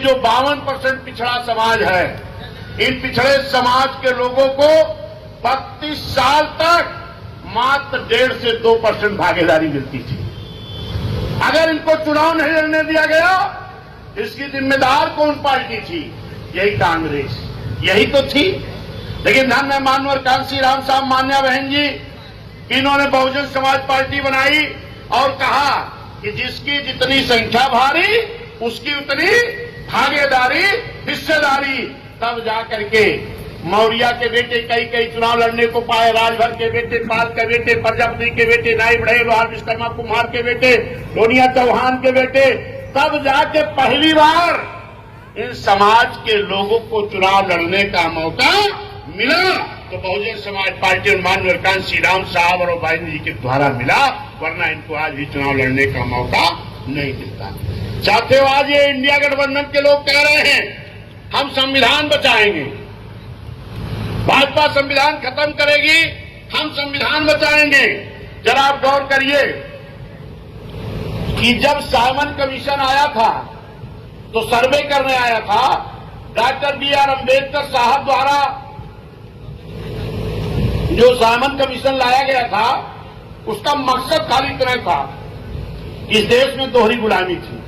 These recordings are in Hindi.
जो 52% पिछड़ा समाज है, इन पिछड़े समाज के लोगों को 32 साल तक मात्र 1.5 से 2% भागीदारी मिलती थी। अगर इनको चुनाव नहीं लड़ने दिया गया, इसकी जिम्मेदार कौन पार्टी थी? यही कांग्रेस, यही तो थी। लेकिन धन्य मानवर कांसी राम साहब मान्या बहन जी, इन्होंने बहुजन समाज पार्टी बनाई और कहा कि जिसकी जितनी संख्या भारी उसकी उतनी भागीदारी, हिस्सेदारी। तब जाकर के मौर्य के बेटे कई चुनाव लड़ने को पाए, राजभर के बेटे, पाल के बेटे, प्रजापति के बेटे, नाई बढ़े, लोहार विश्वकर्मा कुम्हार के बेटे, लोनिया चौहान के बेटे। तब जाके पहली बार इन समाज के लोगों को चुनाव लड़ने का मौका मिला, तो बहुजन समाज पार्टी और माननीय कांसी राम साहब और बहन जी के द्वारा मिला, वरना इनको आज भी चुनाव लड़ने का मौका नहीं मिलता। साथियों, आज ये इंडिया गठबंधन के लोग कह रहे हैं हम संविधान बचाएंगे, भाजपा संविधान खत्म करेगी, हम संविधान बचाएंगे। जरा आप गौर करिए कि जब साइमन कमीशन आया था तो सर्वे करने आया था, डॉक्टर बी.आर. अम्बेडकर साहब द्वारा जो साइमन कमीशन लाया गया था, उसका मकसद खाली इतना था कि इस देश में दोहरी गुलामी थी।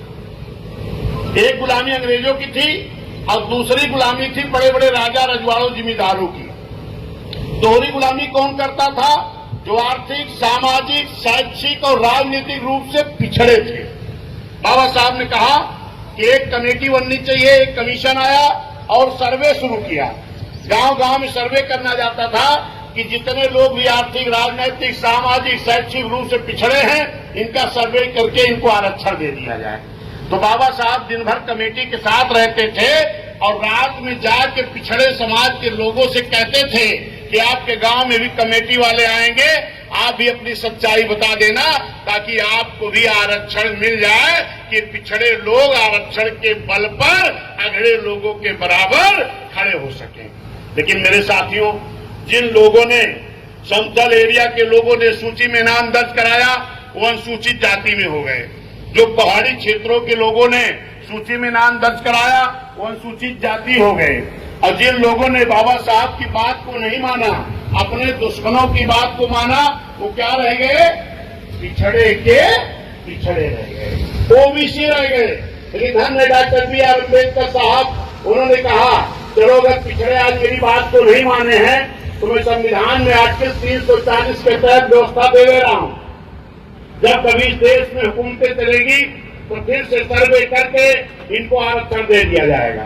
एक गुलामी अंग्रेजों की थी और दूसरी गुलामी थी बड़े बड़े राजा रजवाड़ों जिम्मेदारों की। दोहरी गुलामी कौन करता था? जो आर्थिक, सामाजिक, शैक्षिक और राजनीतिक रूप से पिछड़े थे। बाबा साहब ने कहा कि एक कमेटी बननी चाहिए। एक कमीशन आया और सर्वे शुरू किया। गांव-गांव में सर्वे करना जाता था कि जितने लोग भी आर्थिक, राजनीतिक, सामाजिक, शैक्षिक रूप से पिछड़े हैं, इनका सर्वे करके इनको आरक्षण दे दिया जाए। तो बाबा साहब दिन भर कमेटी के साथ रहते थे और रात में जाके पिछड़े समाज के लोगों से कहते थे कि आपके गांव में भी कमेटी वाले आएंगे, आप भी अपनी सच्चाई बता देना ताकि आपको भी आरक्षण मिल जाए, कि पिछड़े लोग आरक्षण के बल पर अगड़े लोगों के बराबर खड़े हो सकें। लेकिन मेरे साथियों, जिन लोगों ने, समतल एरिया के लोगों ने सूची में नाम दर्ज कराया, वो अनुसूचित जाति में हो गए। जो पहाड़ी क्षेत्रों के लोगों ने सूची में नाम दर्ज कराया, वो अनुसूचित जाति हो गए। और जिन लोगों ने बाबा साहब की बात को नहीं माना, अपने दुश्मनों की बात को माना, वो क्या रह गए? पिछड़े के पिछड़े रह गए, ओबीसी रह गए। लेकिन धन्य डॉक्टर बी.आर. अम्बेडकर साहब, उन्होंने कहा चलो अगर पिछड़े आज मेरी बात को नहीं माने हैं तो मैं संविधान में आर्टिकल 340 के तहत व्यवस्था दे रहा हूं, जब कभी इस देश में हुकूमतें चलेगी तो फिर से सर्वे करके इनको आरक्षण दे दिया जाएगा।